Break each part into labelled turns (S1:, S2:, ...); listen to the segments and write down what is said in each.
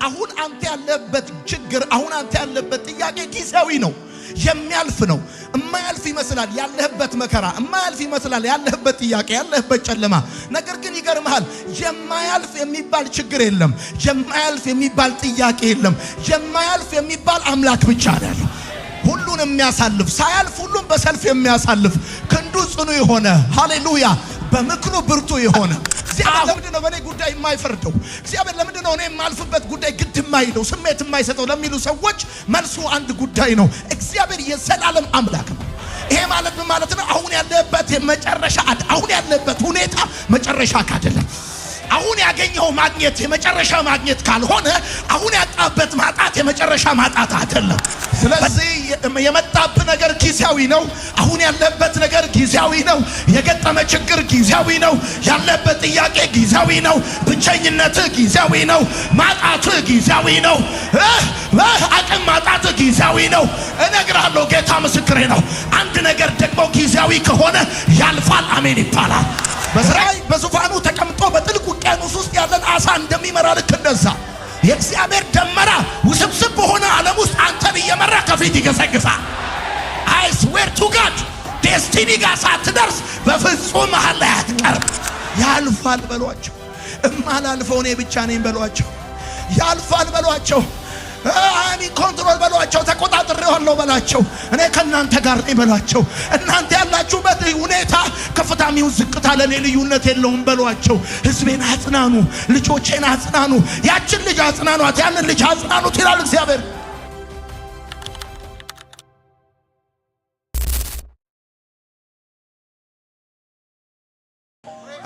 S1: አሁን አንተ ያለበት ችግር አሁን አንተ ያለበት ጥያቄ ጊዜያዊ ነው የሚያልፍ ነው የማያልፍ ይመስላል ያለህበት መከራ የማያልፍ ይመስላል ያለህበት ጥያቄ ያለህበት ጨለማ ነገር ግን ይገርምሃል የማያልፍ የሚባል ችግር የለም የማያልፍ የሚባል ጥያቄ የለም የማያልፍ የሚባል አምላክ ብቻ ነው ሁሉን የሚያሳልፍ ሳያልፍ ሁሉን በሰልፍ የሚያሳልፍ ክንዱ ጽኑ የሆነ ሃሌሉያ በምክሩ ብርቱ የሆነ እግዚአብሔር ለምንድን ነው በኔ ጉዳይ የማይፈርደው እግዚአብሔር ለምንድን ነው እኔ የማልፍበት ጉዳይ ግድ የማይለው ስሜት የማይሰጠው ለሚሉ ሰዎች መልሱ አንድ ጉዳይ ነው እግዚአብሔር የዘላለም አምላክ ነው ይሄ ማለት ምን ማለት ነው አሁን ያለበት የመጨረሻ አሁን ያለበት ሁኔታ መጨረሻ አይደለም አሁን ያገኘው ማግኘት የመጨረሻ ማግኘት ካልሆነ አሁን ያጣበት ማጣት የመጨረሻ ማጣት አይደለም ስለዚህ የመጣበት ነገር ጊዜያዊ ነው አሁን ያለበት ነገር ጊዜያዊ ነው የገጠመ ችግር ጊዜያዊ ነው ያለበት ጥያቄ ጊዜያዊ ነው ብቸኝነት ጊዜያዊ ነው ማጣት ጊዜያዊ ነው አቅም ማጣት ጊዜያዊ ነው እነግራለሁ ጌታ ምስክሬ ነው አንድ ነገር ደግሞ ጊዜያዊ ከሆነ ያልፋል አሜን ይባላል በሰማይ በዙፋኑ ተቀምጦ በጥልቅ ውቅያኖስ ውስጥ ያለን አሳ እንደሚመራ ልክ እንደዛ የእግዚአብሔር ደመራ ውስብስብ በሆነ ዓለም ውስጥ አንተን እየመራ ከፊት ይገሰግሳል I swear to God ዴስቲኒ ጋር ሳትደርስ በፍጹም መሃል ላይ አትቀርም ያልፋል በሏቸው እማላልፈው እኔ ብቻ ነኝ በሏቸው ያልፋል በሏቸው አሚ ኮንትሮል በሏቸው ተቆጣጥሬዋለሁ በላቸው እኔ ከናንተ ጋር ነኝ በላቸው እናንተ ያላችሁበት ሁኔታ ከፍታሚው ዝቅታ ለኔ ልዩነት የለውም በሏቸው ህዝቤን አጽናኑ ልጆቼን አጽናኑ ያችን ልጅ አጽናኗት ያንን ልጅ አጽናኑት ይላል እግዚአብሔር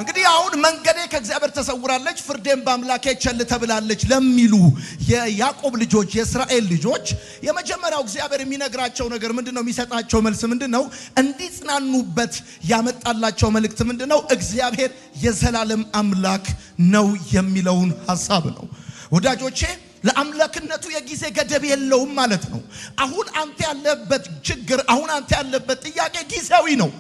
S1: እንግዲህ አሁን መንገዴ ከእግዚአብሔር ተሰውራለች ፍርዴም በአምላኬ ቸል ተብላለች ለሚሉ የያዕቆብ ልጆች የእስራኤል ልጆች የመጀመሪያው እግዚአብሔር የሚነግራቸው ነገር ምንድነው የሚሰጣቸው መልስ ምንድነው እንዲጽናኑበት ያመጣላቸው መልእክት ምንድነው እግዚአብሔር የዘላለም አምላክ ነው የሚለውን ሐሳብ ነው ወዳጆቼ ለአምላክነቱ የጊዜ ገደብ የለውም ማለት ነው አሁን አንተ ያለበት ችግር አሁን አንተ ያለበት ጥያቄ ጊዜያዊ ነው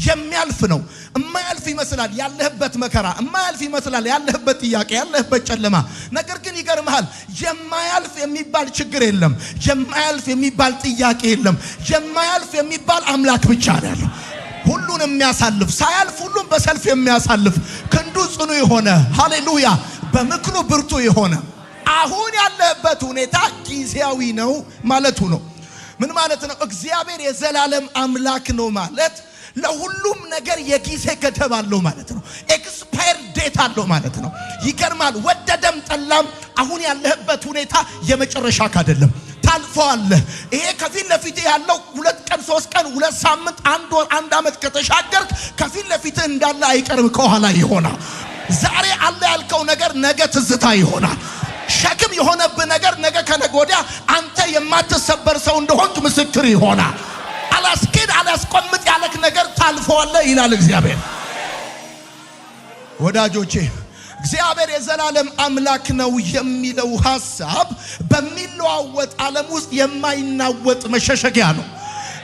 S1: የሚያልፍ ነው የማያልፍ ይመስላል ያለህበት መከራ የማያልፍ ይመስላል ያለህበት ጥያቄ ያለህበት ጨለማ ነገር ግን ይገርምሃል የማያልፍ የሚባል ችግር የለም የማያልፍ የሚባል ጥያቄ የለም የማያልፍ የሚባል አምላክ ብቻ ነው ሁሉን የሚያሳልፍ ሳያልፍ ሁሉን በሰልፍ የሚያሳልፍ ክንዱ ጽኑ የሆነ ሃሌሉያ በምክሩ ብርቱ የሆነ አሁን ያለበት ሁኔታ ጊዜያዊ ነው ማለቱ ነው ምን ማለት ነው እግዚአብሔር የዘላለም አምላክ ነው ማለት ለሁሉም ነገር የጊዜ ገደብ አለው ማለት ነው ኤክስፓየር ዴት አለው ማለት ነው ይገርማል ወደደም ጠላም አሁን ያለህበት ሁኔታ የመጨረሻ አይደለም ታልፈዋለህ ይሄ ከፊት ለፊት ያለው 2 ቀን 3 ቀን 2 ሳምንት 1 ወር 1 አመት ከተሻገርክ ከፊት ለፊት እንዳለ አይቀርም ከኋላ ይሆናል ዛሬ አለ ያልከው ነገር ነገ ትዝታ ይሆናል ሸክም የሆነብህ ነገር ነገ ከነገ ወዲያ አንተ የማትሰበር ሰው እንደሆንክ ምስክር ይሆናል አላስኬድ አላስቆምጥ ያለክ ነገር ታልፈዋለህ ይላል እግዚአብሔር ወዳጆቼ እግዚአብሔር የዘላለም አምላክ ነው የሚለው ሐሳብ በሚለዋወጥ ዓለም ውስጥ የማይናወጥ መሸሸጊያ ነው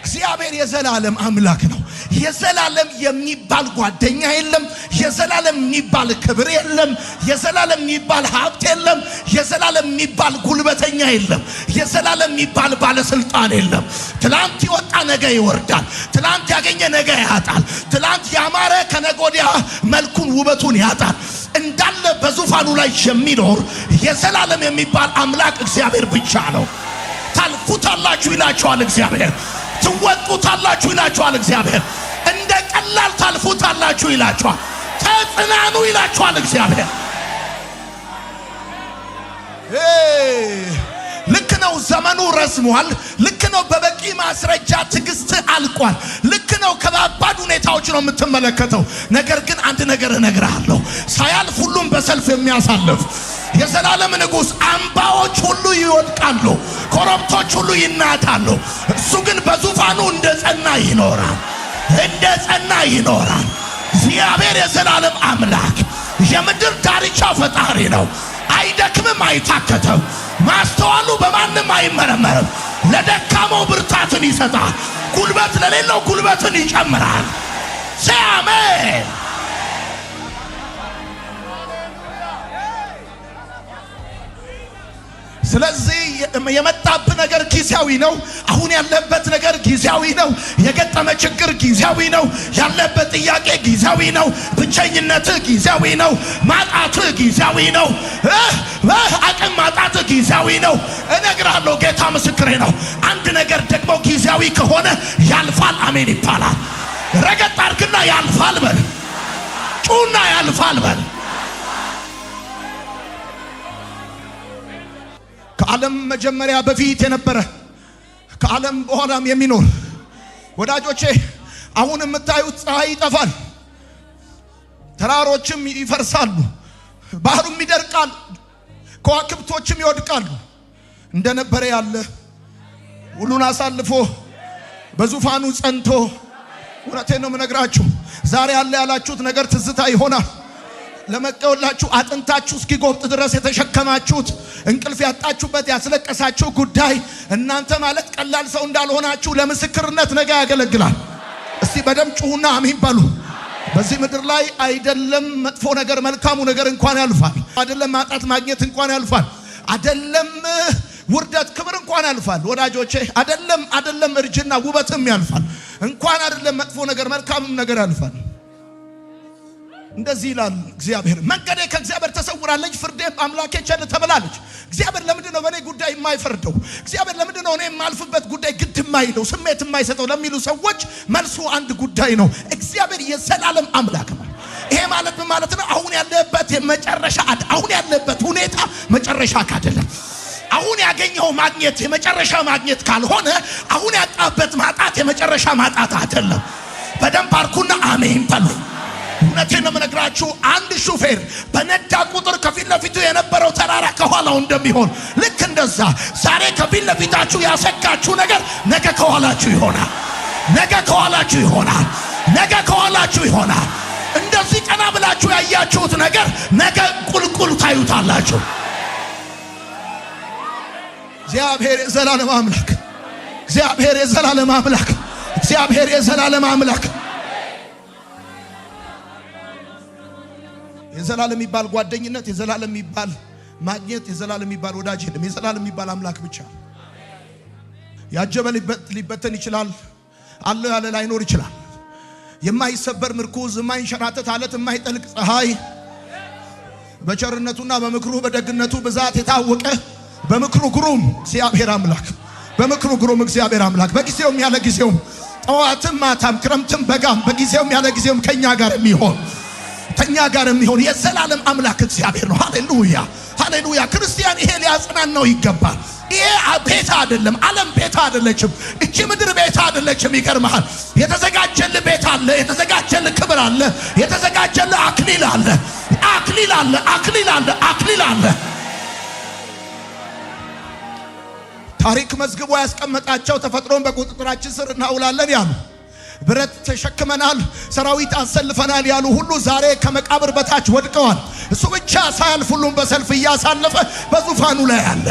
S1: እግዚአብሔር የዘላለም አምላክ ነው የዘላለም የሚባል ጓደኛ የለም የዘላለም የሚባል ክብር የለም የዘላለም የሚባል ሀብት የለም የዘላለም የሚባል ጉልበተኛ የለም የዘላለም የሚባል ባለስልጣን የለም ትላንት ይወጣ ነገ ይወርዳል ትላንት ያገኘ ነገ ያጣል ትላንት ያማረ ከነገ ወዲያ መልኩን ውበቱን ያጣል እንዳለ በዙፋኑ ላይ የሚኖር የዘላለም የሚባል አምላክ እግዚአብሔር ብቻ ነው ታልፉታላችሁ ይላችኋል እግዚአብሔር ትወጡታላችሁ ይላችኋል እግዚአብሔር እንደ ቀላል ታልፉታላችሁ ይላችኋል ተጽናኑ ይላችኋል እግዚአብሔር ልክ ነው ዘመኑ ረዝሟል ልክ ነው በበቂ ማስረጃ ትግስት አልቋል ልክ ነው ከባባድ ሁኔታዎች ነው የምትመለከተው ነገር ግን አንድ ነገር እነግርሃለሁ ሳያልፍ ሁሉም በሰልፍ የሚያሳልፍ የዘላለም ንጉስ አምባዎች ሁሉ ይወድቃሉ ኮረብቶች ሁሉ ይናዳሉ እሱ ግን በዙፋኑ እንደጸና ይኖራል እግዚአብሔር የዘላለም አምላክ የምድር ዳርቻ ፈጣሪ ነው አይደክምም አይታከተም ማስተዋሉ በማንም አይመረመርም ለደካማው ብርታትን ይሰጣል ጉልበት ለሌለው ጉልበትን ይጨምራል አሜን ስለዚህ የመጣብህ ነገር ጊዜያዊ ነው። አሁን ያለበት ነገር ጊዜያዊ ነው። የገጠመ ችግር ጊዜያዊ ነው። ያለበት ጥያቄ ጊዜያዊ ነው። ብቸኝነትህ ጊዜያዊ ነው። ማጣትህ ጊዜያዊ ነው። አቅም ማጣትህ ጊዜያዊ ነው። እነግርሃለሁ፣ ጌታ ምስክሬ ነው። አንድ ነገር ደግሞ ጊዜያዊ ከሆነ ያልፋል። አሜን ይባላል። ረገጥ አድርግና ያልፋል በል። ጩና ያልፋል በል። ከዓለም መጀመሪያ በፊት የነበረ ከዓለም በኋላም የሚኖር ወዳጆቼ፣ አሁን የምታዩት ፀሐይ ይጠፋል፣ ተራሮችም ይፈርሳሉ፣ ባህሩም ይደርቃል፣ ከዋክብቶችም ይወድቃሉ። እንደነበረ ያለ ሁሉን አሳልፎ በዙፋኑ ጸንቶ፣ እውነቴን ነው የምነግራችሁ፣ ዛሬ ያለ ያላችሁት ነገር ትዝታ ይሆናል። ለመቀውላችሁ አጥንታችሁ እስኪጎብጥ ድረስ የተሸከማችሁት እንቅልፍ ያጣችሁበት ያስለቀሳችሁ ጉዳይ እናንተ ማለት ቀላል ሰው እንዳልሆናችሁ ለምስክርነት ነገ ያገለግላል። እስቲ በደም ጩሁና አሜን በሉ። በዚህ ምድር ላይ አይደለም መጥፎ ነገር መልካሙ ነገር እንኳን ያልፋል። አይደለም ማጣት ማግኘት እንኳን ያልፋል። አይደለም ውርደት ክብር እንኳን ያልፋል። ወዳጆቼ አይደለም እርጅና ውበትም ያልፋል። እንኳን አይደለም መጥፎ ነገር መልካምም ነገር ያልፋል። እንደዚህ ይላል እግዚአብሔር፣ መንገዴ ከእግዚአብሔር ተሰውራለች፣ ፍርዴም አምላኬ ቸል ተብላለች። እግዚአብሔር ለምንድን ነው በእኔ ጉዳይ የማይፈርደው? እግዚአብሔር ለምንድን ነው እኔ የማልፍበት ጉዳይ ግድ የማይለው ስሜት የማይሰጠው ለሚሉ ሰዎች መልሱ አንድ ጉዳይ ነው። እግዚአብሔር የዘላለም አምላክ ነው። ይሄ ማለት ምን ማለት ነው? አሁን ያለበት የመጨረሻ አሁን ያለበት ሁኔታ መጨረሻ አይደለም። አሁን ያገኘው ማግኘት የመጨረሻ ማግኘት ካልሆነ አሁን ያጣበት ማጣት የመጨረሻ ማጣት አይደለም። በደንብ አርኩና አሜን በሉ። እውነቴን ነው የምነግራችሁ፣ አንድ ሹፌር በነዳ ቁጥር ከፊት ለፊቱ የነበረው ተራራ ከኋላው እንደሚሆን ልክ እንደዛ ዛሬ ከፊት ለፊታችሁ ያሰጋችሁ ነገር ነገ ከኋላችሁ ይሆናል። ነገ ከኋላችሁ ይሆናል። ነገ ከኋላችሁ ይሆናል። እንደዚህ ቀና ብላችሁ ያያችሁት ነገር ነገ ቁልቁል ታዩታላችሁ። እግዚአብሔር የዘላለም አምላክ፣ እግዚአብሔር የዘላለም አምላክ፣ እግዚአብሔር የዘላለም አምላክ። የዘላለም የሚባል ጓደኝነት፣ የዘላለም የሚባል ማግኘት፣ የዘላለም የሚባል ወዳጅ የለም። የዘላለም የሚባል አምላክ ብቻ። ያጀበ ሊበተን ይችላል፣ አለው ያለ ላይኖር ይችላል። የማይሰበር ምርኩዝ፣ የማይንሸራተት አለት፣ የማይጠልቅ ፀሐይ፣ በቸርነቱና በምክሩ በደግነቱ ብዛት የታወቀ በምክሩ ግሩም እግዚአብሔር አምላክ፣ በምክሩ ግሩም እግዚአብሔር አምላክ፣ በጊዜውም ያለ ጊዜውም ጠዋትም ማታም ክረምትም በጋም በጊዜውም ያለ ጊዜውም ከኛ ጋር የሚሆን የዘላለም አምላክ እግዚአብሔር ነው። ሃሌሉያ ሃሌሉያ። ክርስቲያን ይሄ ሊያጽናናው ይገባል። ይሄ ቤት አይደለም፣ ዓለም ቤት አይደለችም፣ እቺ ምድር ቤት አይደለችም። ይገርምሃል፣ የተዘጋጀልህ ቤት አለ፣ የተዘጋጀልህ ክብር አለ፣ የተዘጋጀልህ አክሊል አለ፣ አክሊል አለ፣ አክሊል አለ፣ አክሊል አለ። ታሪክ መዝግቦ ያስቀመጣቸው ተፈጥሮን በቁጥጥራችን ስር እናውላለን ያሉ፣ ብረት ተሸክመናል፣ ሰራዊት አሰልፈናል ያሉ ሁሉ ዛሬ ከመቃብር በታች ወድቀዋል። እሱ ብቻ ሳያልፍ ሁሉም በሰልፍ እያሳለፈ በዙፋኑ ላይ አለ፣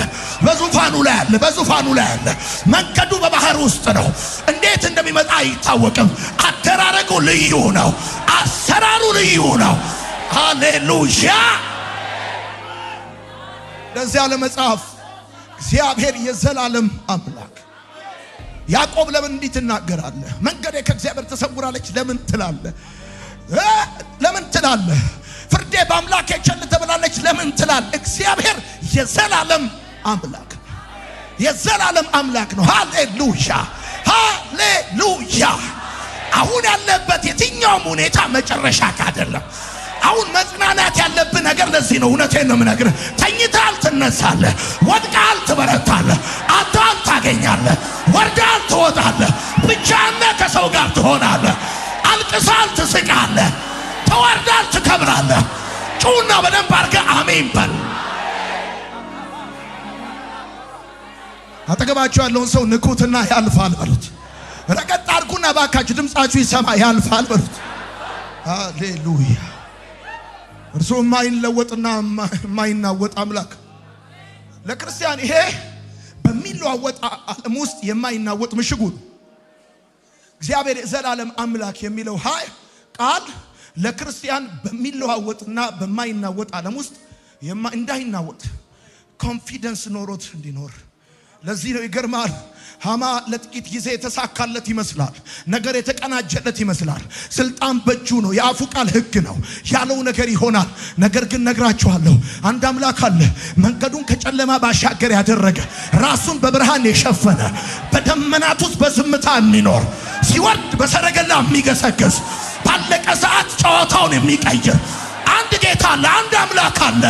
S1: በዙፋኑ ላይ አለ፣ በዙፋኑ ላይ አለ። መንገዱ በባህር ውስጥ ነው። እንዴት እንደሚመጣ አይታወቅም። አደራረጉ ልዩ ነው። አሰራሩ ልዩ ነው። ሃሌሉያ። ለዚያ ለመጽሐፍ እግዚአብሔር የዘላለም አምላክ። ያዕቆብ ለምን እንዲህ ትናገራለህ? መንገዴ ከእግዚአብሔር ተሰውራለች ለምን ትላለህ? ለምን ትላለህ? ፍርዴ በአምላኬ ቸል ተብላለች ለምን ትላለህ? እግዚአብሔር የዘላለም አምላክ፣ የዘላለም አምላክ ነው። ሃሌሉያ ሃሌሉያ። አሁን ያለበት የትኛውም ሁኔታ መጨረሻ አይደለም። አሁን መጽናናት ያለብህ ነገር ለዚህ ነው። እውነቴን ነው የምነግርህ። ተኝተሃል ትነሳለህ፣ ወድቀሃል ትበረታለህ፣ አጥተሃል ታገኛለህ፣ ወርደሃል ትወጣለህ፣ ብቻህን ከሰው ጋር ትሆናለህ፣ አልቅሰሃል ትስቃለህ፣ ተዋርደሃል ትከብራለህ። ጩና በደንብ አድርገህ አሜን በል። አጠገባችሁ ያለውን ሰው ንኩትና ያልፋል በሉት። ረገጥ አድርጉና ባካችሁ ድምጻችሁ ይሰማ፣ ያልፋል በሉት። ሃሌሉያ። እርሱ የማይለወጥና የማይናወጥ አምላክ። ለክርስቲያን ይሄ በሚለዋወጥ ዓለም ውስጥ የማይናወጥ ምሽጉ ነው። እግዚአብሔር የዘላለም አምላክ የሚለው ቃል ለክርስቲያን በሚለዋወጥና በማይናወጥ ዓለም ውስጥ እንዳይናወጥ ኮንፊደንስ ኖሮት እንዲኖር። ለዚህ ነው ይገርማል። ሃማ ለጥቂት ጊዜ የተሳካለት ይመስላል። ነገር የተቀናጀለት ይመስላል። ስልጣን በእጁ ነው። የአፉ ቃል ሕግ ነው። ያለው ነገር ይሆናል። ነገር ግን ነግራችኋለሁ አንድ አምላክ አለ። መንገዱን ከጨለማ ባሻገር ያደረገ፣ ራሱን በብርሃን የሸፈነ፣ በደመናት ውስጥ በዝምታ የሚኖር፣ ሲወርድ በሰረገላ የሚገሰግስ፣ ባለቀ ሰዓት ጨዋታውን የሚቀይር አንድ ጌታ አለ። አንድ አምላክ አለ።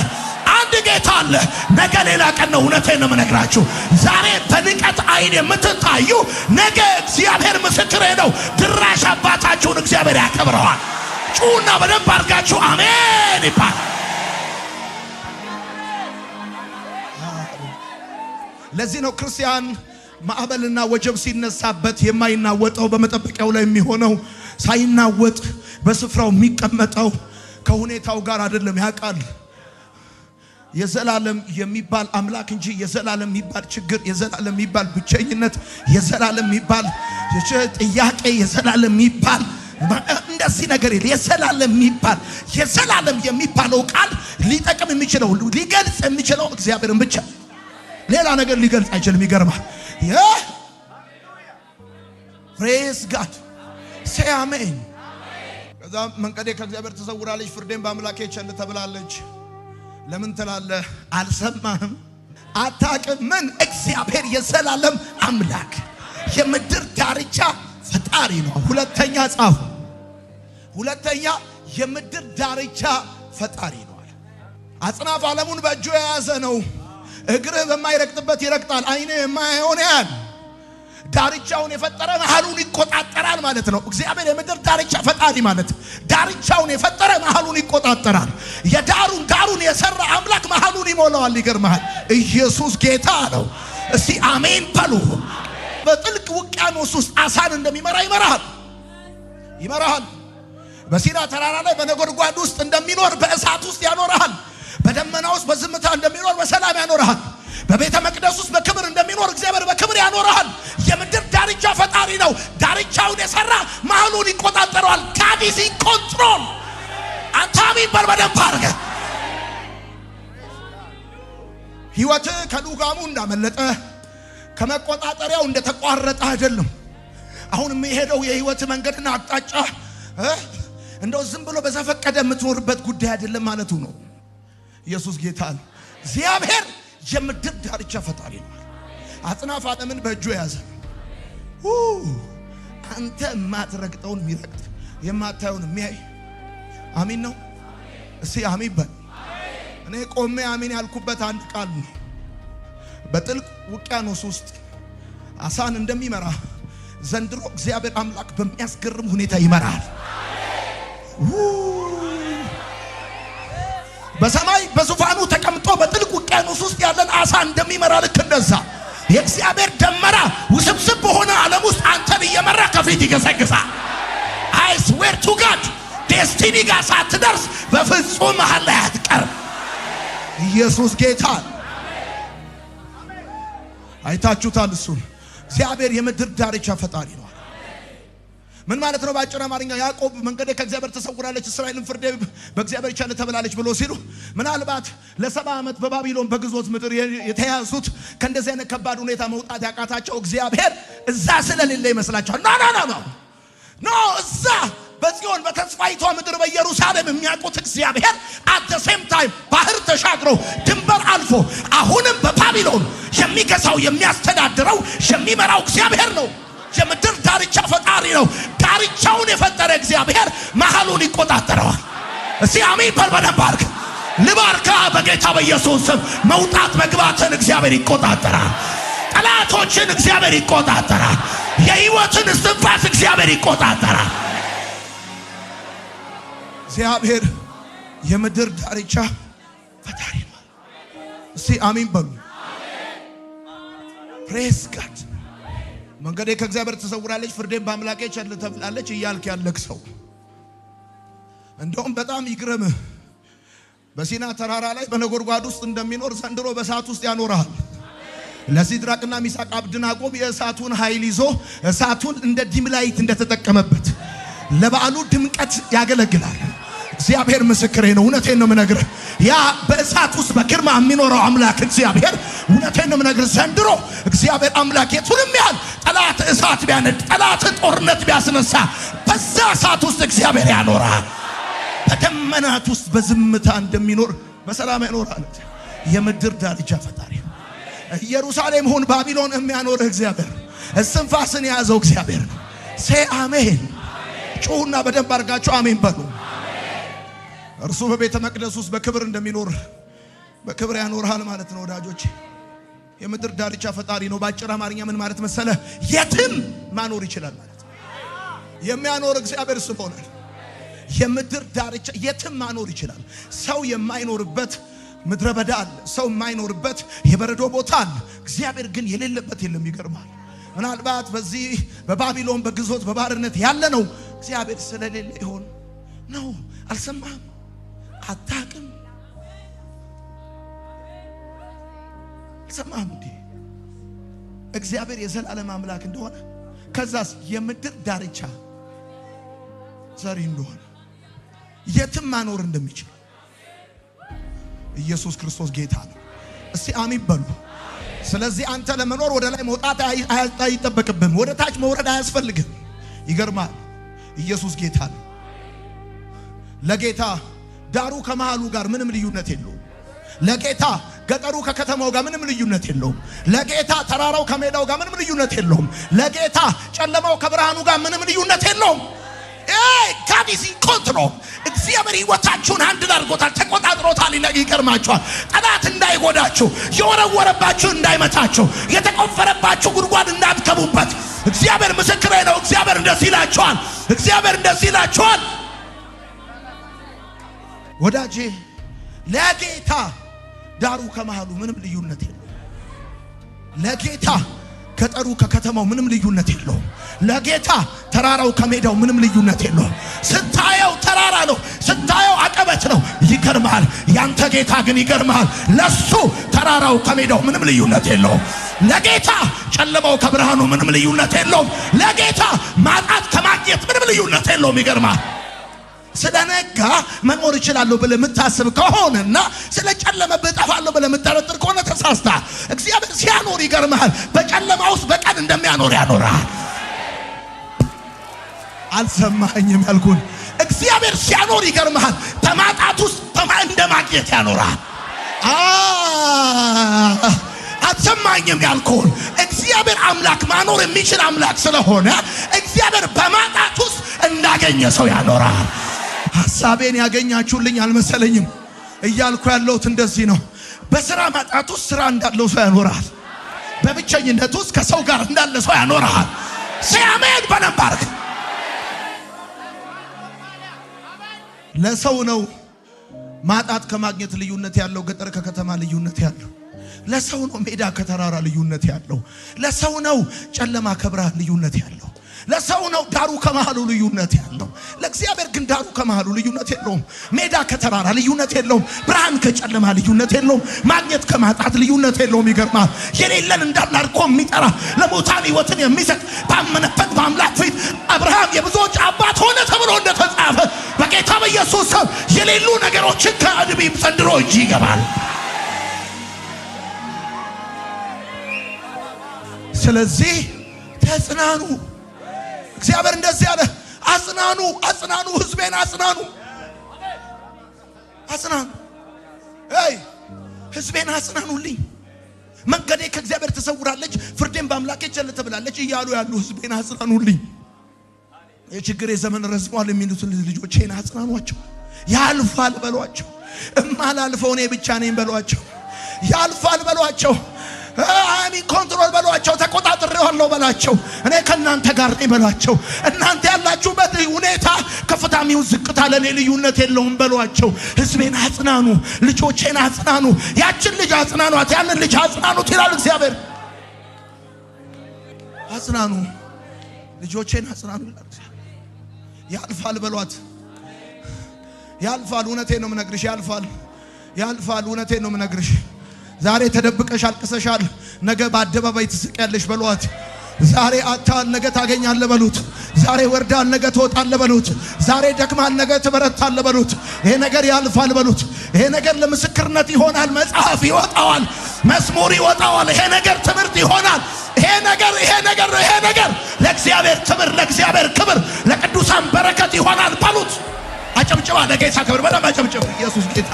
S1: አንድ ጌታ አለ። ነገ ሌላ ቀን ነው። እውነቴን ነው የምነግራችሁ። ዛሬ በንቀት አይን የምትታዩ ነገ እግዚአብሔር ምስክሬ ነው፣ ድራሽ አባታችሁን እግዚአብሔር ያከብረዋል። ጩና በደንብ አድርጋችሁ አሜን ይባል። ለዚህ ነው ክርስቲያን ማዕበልና ወጀብ ሲነሳበት የማይናወጠው፣ በመጠበቂያው ላይ የሚሆነው፣ ሳይናወጥ በስፍራው የሚቀመጠው። ከሁኔታው ጋር አይደለም። ያውቃል የዘላለም የሚባል አምላክ እንጂ የዘላለም የሚባል ችግር፣ የዘላለም የሚባል ብቸኝነት፣ የዘላለም የሚባል ጥያቄ፣ የዘላለም የሚባል እንደዚህ ነገር የዘላለም የሚባለው ቃል ሊጠቅም የሚችለው ሊገልጽ የሚችለው እግዚአብሔርን ብቻ፣ ሌላ ነገር ሊገልጽ አይችልም። ይገርማል። ፕሬዝ ጋድ ሴ አሜን። ከዛ መንገዴ ከእግዚአብሔር ተሰውራለች፣ ፍርዴን በአምላኬ ቸል ተብላለች። ለምን ትላለህ? አልሰማህም? አታውቅም? ምን? እግዚአብሔር የዘላለም አምላክ የምድር ዳርቻ ፈጣሪ ነው። ሁለተኛ ጻፉ። ሁለተኛ የምድር ዳርቻ ፈጣሪ ነው። አጽናፍ ዓለሙን በእጁ የያዘ ነው። እግርህ በማይረግጥበት ይረግጣል፣ ዓይንህ የማያየውን ያያል። ዳርቻውን የፈጠረ መሃሉን ይቆጣጠራል ማለት ነው። እግዚአብሔር የምድር ዳርቻ ፈጣሪ ማለት ዳርቻውን የፈጠረ መሃሉን ይቆጣጠራል። ዳሩን የሰራ አምላክ መሃሉን ይሞላዋል። ይገርማል። ኢየሱስ ጌታ ነው። እስቲ አሜን በሉ። በጥልቅ ውቅያኖስ ውስጥ አሳን እንደሚመራ ይመራሃል። በሲና ተራራ ላይ በነጎድጓድ ውስጥ እንደሚኖር በእሳት ውስጥ ያኖርሃል። በደመና ውስጥ በዝምታ እንደሚኖር በሰላም ያኖርሃል። በቤተ መቅደስ ውስጥ በክብር እንደሚኖር እግዚአብሔር በክብር ያኖርሃል። የምድር ዳርቻ ፈጣሪ ነው። ዳርቻውን የሰራ መሃሉን ይቆጣጠረዋል። God is in control። አንተ አሜን በል በደንብ አድርገህ። ሕይወትህ ከሉጋሙ እንዳመለጠ ከመቆጣጠሪያው እንደተቋረጠ አይደለም። አሁን የሚሄደው የሕይወት መንገድና አቅጣጫ እንደው ዝም ብሎ በዘፈቀደ የምትኖርበት ጉዳይ አይደለም ማለቱ ነው። ኢየሱስ ጌታ ነው። እግዚአብሔር የምድር ዳርቻ ፈጣሪ ነው። አጽናፍ ዓለምን በእጁ የያዘ አንተ የማትረግጠውን የሚረግጥ የማታየውን የሚያይ አሜን ነው። እስቲ አሜን በል። እኔ ቆሜ አሜን ያልኩበት አንድ ቃል ነው። በጥልቅ ውቅያኖስ ውስጥ አሳን እንደሚመራ ዘንድሮ እግዚአብሔር አምላክ በሚያስገርም ሁኔታ ይመራል። በሰማይ በዙፋኑ ተቀምጦ በጥልቅ ውቅያኖስ ውስጥ ያለን አሳ እንደሚመራ ልክ እንደዛ የእግዚአብሔር ደመራ ውስብስብ በሆነ ዓለም ውስጥ አንተን እየመራ ከፊት ይገሰግሳል። I swear to God ዴስቲኒ ጋር ሳትደርስ በፍጹም መሃል ላይ አትቀርም። ኢየሱስ ጌታ አይታችሁታል። እሱን እግዚአብሔር የምድር ዳርቻ ፈጣሪ ነው። ምን ማለት ነው? በአጭር አማርኛ ያዕቆብ መንገዴ ከእግዚአብሔር ተሰውራለች፣ እስራኤልን ፍርዴ በእግዚአብሔር ቸል ተብላለች ብሎ ሲሉ ምናልባት ለ70 ዓመት በባቢሎን በግዞት ምድር የተያዙት ከእንደዚህ አይነት ከባድ ሁኔታ መውጣት ያቃታቸው እግዚአብሔር እዛ ስለሌለ ይመስላቸዋል። ኖ እዛ በጽዮን በተስፋይቷ ምድር በኢየሩሳሌም የሚያውቁት እግዚአብሔር at the same time ባህር ተሻግሮ ድንበር አልፎ አሁንም በባቢሎን የሚገዛው የሚያስተዳድረው የሚመራው እግዚአብሔር ነው። የምድር ዳርቻ ፈጣሪ ነው። ዳርቻውን የፈጠረ እግዚአብሔር መሃሉን ይቆጣጠረዋል። እስቲ አሜን በል በደንብ አድርግ። ልባርካ በጌታ በኢየሱስ ስም። መውጣት መግባትን እግዚአብሔር ይቆጣጠራል። ጠላቶችን እግዚአብሔር ይቆጣጠራል። የሕይወትን እስትንፋስ እግዚአብሔር ይቆጣጠራል። እግዚአብሔር የምድር ዳርቻ ፈጣሪ ነው። እስቲ አሜን በሉ። ፕሬዝ ጋድ። መንገዴ ከእግዚአብሔር ተሰውራለች፣ ፍርዴን በአምላኬ ቸል ተብላለች እያልክ ያለክ ሰው እንደውም በጣም ይግረምህ። በሲና ተራራ ላይ በነጎድጓድ ውስጥ እንደሚኖር ዘንድሮ በእሳት ውስጥ ያኖርሃል። ለሲድራቅና ሚሳቅ አብደናጎ የእሳቱን ኃይል ይዞ እሳቱን እንደ ዲምላይት እንደተጠቀመበት ለበዓሉ ድምቀት ያገለግላል። እግዚአብሔር ምስክሬ ነው። እውነቴን ነው የምነግርህ። ያ በእሳት ውስጥ በግርማ የሚኖረው አምላክ እግዚአብሔር እውነቴን ነው የምነግርህ። ዘንድሮ እግዚአብሔር አምላክ የቱንም ያህል ጠላት እሳት ቢያነድ፣ ጠላት ጦርነት ቢያስነሳ በዛ እሳት ውስጥ እግዚአብሔር ያኖራል። በደመናት ውስጥ በዝምታ እንደሚኖር በሰላም ያኖራል። የምድር ዳርቻ ፈጣሪ ኢየሩሳሌም ሁን ባቢሎን የሚያኖርህ እግዚአብሔር፣ እስትንፋስን የያዘው እግዚአብሔር ነው። ሴ አሜን። ጩሁና በደንብ አድርጋችሁ አሜን በሉ። እርሱ በቤተ መቅደስ ውስጥ በክብር እንደሚኖር በክብር ያኖርሃል ማለት ነው ወዳጆች። የምድር ዳርቻ ፈጣሪ ነው። በአጭር አማርኛ ምን ማለት መሰለ? የትም ማኖር ይችላል ማለት ነው። የሚያኖር እግዚአብሔር ስለሆነ የምድር ዳርቻ የትም ማኖር ይችላል። ሰው የማይኖርበት ምድረ በዳ አለ። ሰው የማይኖርበት የበረዶ ቦታ አለ። እግዚአብሔር ግን የሌለበት የለም። ይገርማል። ምናልባት በዚህ በባቢሎን በግዞት በባርነት ያለ ነው እግዚአብሔር ስለሌለ ይሆን ነው። አልሰማህም? አታውቅም? አልሰማህም እንዴ? እግዚአብሔር የዘላለም አምላክ እንደሆነ ከዛስ የምድር ዳርቻ ዘሪ እንደሆነ የትም ማኖር እንደሚችል ኢየሱስ ክርስቶስ ጌታ ነው። እስቲ አሜን በሉ። ስለዚህ አንተ ለመኖር ወደ ላይ መውጣት አይጠበቅብህም። ወደ ታች መውረድ አያስፈልግም። ይገርማል። ኢየሱስ ጌታ ነው። ለጌታ ዳሩ ከመሃሉ ጋር ምንም ልዩነት የለውም። ለጌታ ገጠሩ ከከተማው ጋር ምንም ልዩነት የለውም። ለጌታ ተራራው ከሜዳው ጋር ምንም ልዩነት የለውም። ለጌታ ጨለማው ከብርሃኑ ጋር ምንም ልዩነት የለውም። God is in control። እግዚአብሔር ሕይወታችሁን አንድ አድርጎታል፣ ተቆጣጥሮታል። ይገርማችኋል። ጠላት እንዳይጎዳችሁ፣ የወረወረባችሁ እንዳይመታችሁ፣ የተቆፈረባችሁ ጉድጓድ እንዳትገቡበት እግዚአብሔር ምስክሬ ነው። እግዚአብሔር እንደዚህ ይላችኋል። እግዚአብሔር እንደዚህ ይላችኋል። ወዳጄ ለጌታ ዳሩ ከመሃሉ ምንም ልዩነት የለውም። ለጌታ ገጠሩ ከከተማው ምንም ልዩነት የለውም። ለጌታ ተራራው ከሜዳው ምንም ልዩነት የለውም። ስታየው ተራራ ነው፣ ስታየው አቀበት ነው። ይገርማል። ያንተ ጌታ ግን ይገርማል። ለሱ ተራራው ከሜዳው ምንም ልዩነት የለውም። ለጌታ ጨለማው ከብርሃኑ ምንም ልዩነት የለውም። ለጌታ ማጣት ከማግኘት ምንም ልዩነት የለውም። ይገርማል። ስለነጋ መኖር ይችላል ብለህ የምታስብ ከሆነና ስለጨለመብህ እጠፋለሁ ብለህ የምትጠረጥር ከሆነ ተሳስተሃል። እግዚአብሔር ሲያኖር ይገርምሃል። በጨለማ ውስጥ በቀን እንደሚያኖር ያኖራል። አልሰማኸኝም ያልኩን? እግዚአብሔር ሲያኖር ይገርምሃል። በማጣት ውስጥ እንደማግኘት ያኖራል። አልሰማኸኝም ያልኩን? እግዚአብሔር አምላክ ማኖር የሚችል አምላክ ስለሆነ እግዚአብሔር በማጣት ውስጥ እንዳገኘ ሰው ያኖራል። ሐሳቤን ያገኛችሁልኝ አልመሰለኝም። እያልኩ ያለሁት እንደዚህ ነው። በሥራ ማጣት ውስጥ ሥራ እንዳለው ሰው ያኖራል። በብቸኝነት ውስጥ ከሰው ጋር እንዳለ ሰው ያኖራል። ሲያሜን በነባርክ ለሰው ነው ማጣት ከማግኘት ልዩነት ያለው። ገጠር ከከተማ ልዩነት ያለው ለሰው ነው። ሜዳ ከተራራ ልዩነት ያለው ለሰው ነው። ጨለማ ከብርሃን ልዩነት ያለው ለሰው ነው። ዳሩ ከመሃሉ ልዩነት ያለው ለእግዚአብሔር ግን ዳሩ ከመሃሉ ልዩነት የለውም። ሜዳ ከተራራ ልዩነት የለውም። ብርሃን ከጨለማ ልዩነት የለውም። ማግኘት ከማጣት ልዩነት የለውም። ይገርማል። የሌለን እንዳለ አድርጎ የሚጠራ ለሙታን ሕይወትን የሚሰጥ ባመነበት በአምላክ ፊት አብርሃም የብዙዎች አባት ሆነ ተብሎ እንደተጻፈ በጌታ በኢየሱስ ስም የሌሉ ነገሮችን ከእድሜ ዘንድሮ እጅ ይገባል። ስለዚህ ተጽናኑ። እግዚአብሔር እንደዚህ ያለ አጽናኑ፣ አጽናኑ፣ ሕዝቤን አጽናኑ፣ አጽናኑ፣ ሕዝቤን አጽናኑልኝ። መንገዴ ከእግዚአብሔር ተሰውራለች፣ ፍርዴን በአምላኬ ቸል ትብላለች እያሉ ያሉ ሕዝቤን አጽናኑልኝ። የችግሬ ዘመን ረዝሟል የሚሉትን ልጆቼን አጽናኗቸው። ያልፋል በሏቸው። እማላልፈው እኔ ብቻ ነኝ በሏቸው። ያልፋል በሏቸው። አሚን ኮንትሮል በሏቸው። ተቆጣጥሬዋለሁ በሏቸው። እኔ ከእናንተ ጋር ነኝ በሏቸው። እናንተ ያላችሁበት ሁኔታ ከፍታም ይሁን ዝቅታ ለኔ ልዩነት የለውም በሏቸው። ሕዝቤን አጽናኑ፣ ልጆቼን አጽናኑ። ያችን ልጅ አጽናኗት፣ ያንን ልጅ አጽናኑት ይላል እግዚአብሔር። አጽናኑ፣ ልጆቼን አጽናኑ ይላል እግዚአብሔር። ያልፋል በሏት። ያልፋል። እውነቴን ነው የምነግርሽ። ያልፋል፣ ያልፋል። እውነቴን ነው የምነግርሽ። ዛሬ ተደብቀሽ አልቅሰሻል፣ ነገ በአደባባይ ትስቂያለሽ በሏት። ዛሬ አታል ነገ ታገኛለህ በሉት። ዛሬ ወርዳል ነገ ትወጣለህ በሉት። ዛሬ ደክማል ነገ ትበረታለህ በሉት። ይሄ ነገር ያልፋል በሉት። ይሄ ነገር ለምስክርነት ይሆናል። መጽሐፍ ይወጣዋል፣ መዝሙር ይወጣዋል። ይሄ ነገር ትምህርት ይሆናል። ይሄ ነገር ለእግዚአብሔር ክብር፣ ለእግዚአብሔር ክብር፣ ለቅዱሳን በረከት ይሆናል በሉት። አጨብጭባ ለጌታ ክብር በደንብ አጨብጭብ። ኢየሱስ ጌታ